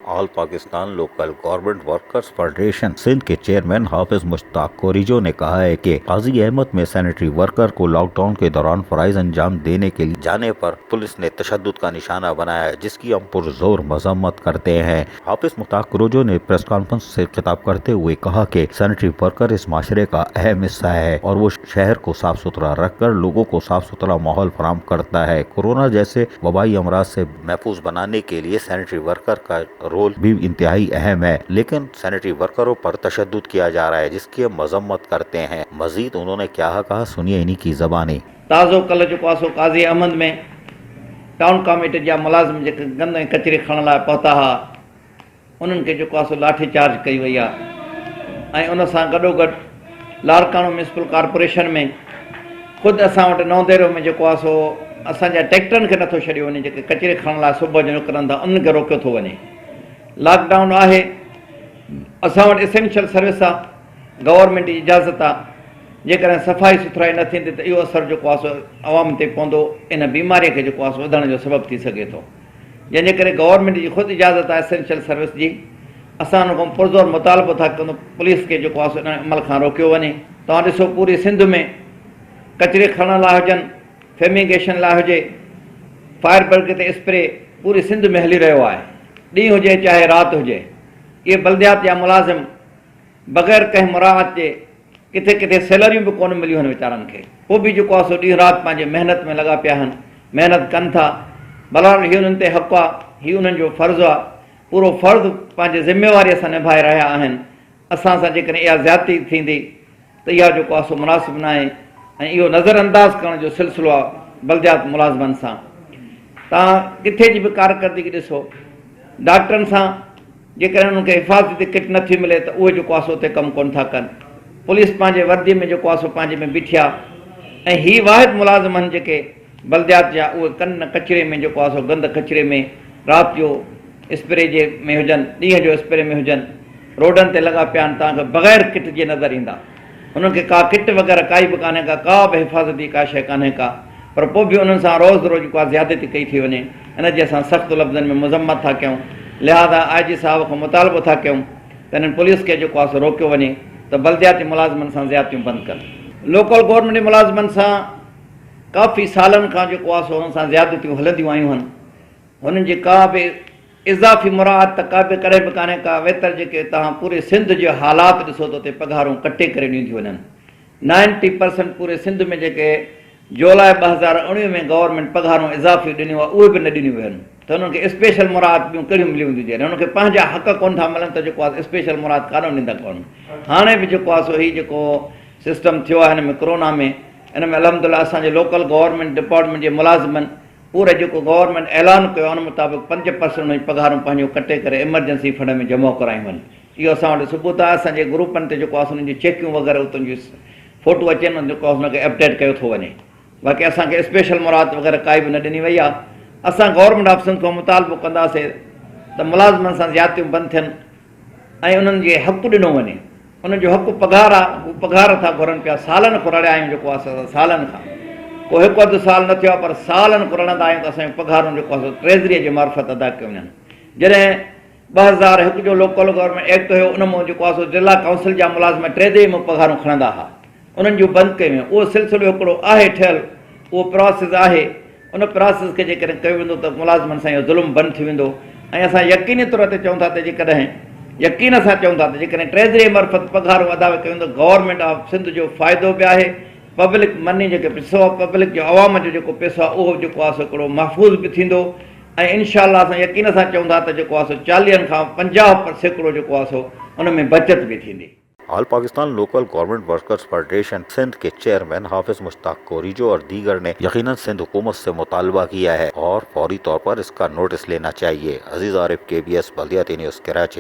All Pakistan local government workers federation Sindh के chairman हाफिज मुश्ताक कोरिजो ने कहा है कि काजी अहमद में सैनिटरी वर्कर को लॉकडाउन के दौरान फराइज अंजाम देने के लिए जाने पर पुलिस ने तशद्दुद का निशाना बनाया है, जिसकी हम पुरजोर मजम्मत करते हैं। हाफिज मुश्ताक कोरिजो ने प्रेस कॉन्फ्रेंस से खिताब करते हुए कहा कि सैनिटरी वर्कर इस माशरे का अहम हिस्सा है और वो शहर को साफ सुथरा रखकर लोगों को साफ सुथरा माहौल फराहम करता है। कोरोना जैसे वबाई अमराज से महफूज बनाने के लिए सैनिटरी वर्कर का रोल भी इंतहाई अहम है, लेकिन सैनिटरी वर्करों पर तशद्दुद किया जा रहा है, जिसकी हम मजम्मत करते हैं। मजीद उन्होंने क्या कहा, सुनिए इन्हीं की ज़बानी। ताज़ो कल जो आहे काज़ी अहमद में टाउन कमेटी जा मुलाज़िम जेके गंद ऐं कचरे खणण लाइ पहुता हुआ, उन्हनि खे जेको आहे लाठी चार्ज कई वई आहे। ऐं उन सां गॾोगॾु लाड़काणो म्यूनिसिपल कॉर्पोरेशन में ख़ुदि असां वटि नौदेरो में जेको आहे असांजा ट्रैक्टरनि खे नथो छॾियो वञे, जेके कचरे खणण लाइ सुबुह जो निकिरनि था उन्हनि खे रोकियो थो वञे। लॉकडाउन आहे, असां वटि एसेंशियल सर्विस आहे, गवर्नमेंट जी इजाज़त आहे। जेकॾहिं सफ़ाई सुथराई न थींदी त इहो असरु जेको आहे आवाम ते पवंदो, इन बीमारीअ खे जेको आहे वधण जो सबबु थी सघे थो। जंहिंजे करे गवर्नमेंट जी ख़ुदि इजाज़त आहे एसेंशियल सर्विस जी। असां हुन खां पुरज़ोर मुतालबो था कयूं पुलिस खे जेको आहे इन अमल खां रोकियो वञे। तव्हां ॾिसो पूरी सिंध में कचरे खणण लाइ हुजनि, फेमिगेशन लाइ हुजे, फायर ब्रिगेड ते स्प्रे पूरी सिंध में हली रहियो आहे, ॾींहुं हुजे चाहे राति हुजे। इहे बल्दियात जा मुलाज़िम बग़ैर कंहिं मुराहत जे किथे किथे सैलरियूं बि कोन मिलियूं आहिनि वीचारनि खे, पोइ बि जेको आहे ॾींहुं राति पंहिंजे महिनत में लॻा पिया आहिनि, महिनत कनि था। बलहाल हीउ उन्हनि ते हक़ु आहे, हीउ उन्हनि जो फ़र्ज़ु आहे, पूरो फ़र्ज़ु पंहिंजे ज़िम्मेवारीअ सां निभाए रहिया आहिनि। असां सां जेकॾहिं इहा ज़्यादती थींदी त इहा जेको आहे मुनासिबु न आहे, ऐं इहो नज़रअंदाज़ करण जो सिलसिलो आहे बल्दियात मुलाज़िमनि सां। तव्हां किथे जी बि कारकर्दगी ॾिसो, डॉक्टरनि सां जेकॾहिं उन्हनि खे हिफ़ाज़ती किट नथी मिले त उहे जेको आहे उते कमु कोन था कनि। पुलिस पंहिंजे वर्दीअ में जेको आहे पंहिंजे में बीठी आहे, ऐं हीअ वाहिद मुलाज़िम आहिनि जेके बल्दियात जा, उहे कन कचिरे में जेको आहे गंद कचिरे में राति जो स्प्रे जे में हुजनि, ॾींहं जो स्प्रे में हुजनि, रोडनि ते लॻा पिया आहिनि, तव्हांखे बग़ैर किट जे नज़र ईंदा। हुननि खे का किट वग़ैरह काई बि कान्हे का बि हिफ़ाज़ती का शइ कान्हे का, पर पोइ बि उन्हनि सां रोज़ रोज़ जेको आहे ज़्यादती कई थी वञे। इनजी असां सख़्तु लफ़्ज़नि में मज़म्मत था कयूं। लिहाज़ा IG साहब खां मुतालबो था कयूं त हिननि पुलिस खे जेको आहे रोकियो वञे त बल्दियाती मुलाज़िमनि सां ज़्यादतियूं बंदि कनि। लोकल गवर्नमेंट मुलाज़िमनि सां काफ़ी सालनि खां जेको आहे हुननि सां ज़्यादतियूं हलंदियूं आयूं आहिनि। हुननि जी का बि इज़ाफ़ी मुराद त का बि कॾहिं बि कान्हे का। वेतर जेके तव्हां पूरे सिंध जो हालात ॾिसो त उते पघारूं कटे करे ॾींदियूं वञनि। 90% पूरे सिंध में जेके जुलाई 2019 में गवर्नमेंट पघारूं इज़ाफ़ी ॾिनियूं आहे, उहे बि न ॾिनियूं वञनि। त हुननि खे स्पेशल मुराद ॿियूं कहिड़ियूं मिली हूंदियूं जॾहिं हुनखे पंहिंजा हक़ कोन था मिलनि त जेको आहे स्पेशल मुराद कान ॾींदा कोन। हाणे बि जेको आहे हीउ जेको सिस्टम थियो आहे हिन में कोरोना में, इन में अलहमदिल्ला असांजे लोकल गवर्नमेंट डिपार्टमेंट जे मुलाज़िमनि पूरे जेको गवर्नमेंट ऐलान कयो आहे उन मुताबिक़ 5% हुनजी पघारूं पंहिंजूं कटे करे एमरजेंसी फंड में जमा करायूं आहिनि। इहो असां वटि सबूत आहे। असांजे ग्रुपनि ते जेको आहे हुननि जी चेकियूं वग़ैरह उतां जूं फ़ोटो अचनि, जेको आहे हुनखे अपडेट कयो थो वञे। बाक़ी असांखे स्पेशल मुराद वग़ैरह काई बि न ॾिनी वई आहे। असां गवर्नमेंट ऑफिसनि खां मुतालबो कंदासीं त मुलाज़िमनि सां ज़्यादतियूं बंदि थियनि ऐं उन्हनि जे हक़ु ॾिनो वञे। उन्हनि जो हक़ु पघार आहे, हू पघार था घुरनि पिया। सालनि खां रड़िया आहियूं जेको आहे सालनि खां, को हिकु अधु साल न थियो आहे, पर सालनि खां रड़ंदा आहियूं त असांजो पघारूं जेको आहे ट्रेज़रीअ जे मार्फत अदा कयूं वञनि। जॾहिं 2001 जो लोकल गवर्नमेंट एक्ट हुयो, उन मां जेको आहे जिला काउंसिल जा मुलाज़िम ट्रेज़री में पघारूं खणंदा हुआ, उन्हनि जूं बंदि कयूं। उहो सिलसिलो हिकिड़ो आहे ठहियलु, उहो प्रोसेस आहे। उन प्रोसेस खे जेकॾहिं कयो वेंदो त मुलाज़िमनि सां इहो ज़ुल्म बंदि थी वेंदो। ऐं असां यकीनी तौर ते चऊं था त जेकॾहिं यकीन सां चऊं था त जेकॾहिं ट्रेज़री मार्फत पघारूं अदा कयूं त गवर्नमेंट ऑफ सिंध जो फ़ाइदो बि आहे। पब्लिक मनी जेके पैसो आहे, पब्लिक जो आवाम जो जेको पैसो आहे, उहो जेको आहे हिकिड़ो महफ़ूज़ बि थींदो। ऐं इनशाअल्लाह असां यकीन सां चऊं था त जेको आहे 40 खां 50% जेको आहे उन में बचत बि थींदी। All Pakistan local government workers federation Sindh के चेयरमैन हाफिज मुश्ताक कोरिजो और दीगर ने यकीनन सिंध हुकूमत से मुतालबा किया है और फौरी तौर पर इसका नोटिस लेना चाहिए। अजीज आरिफ, KBS बल्दियाती न्यूज़, कराची।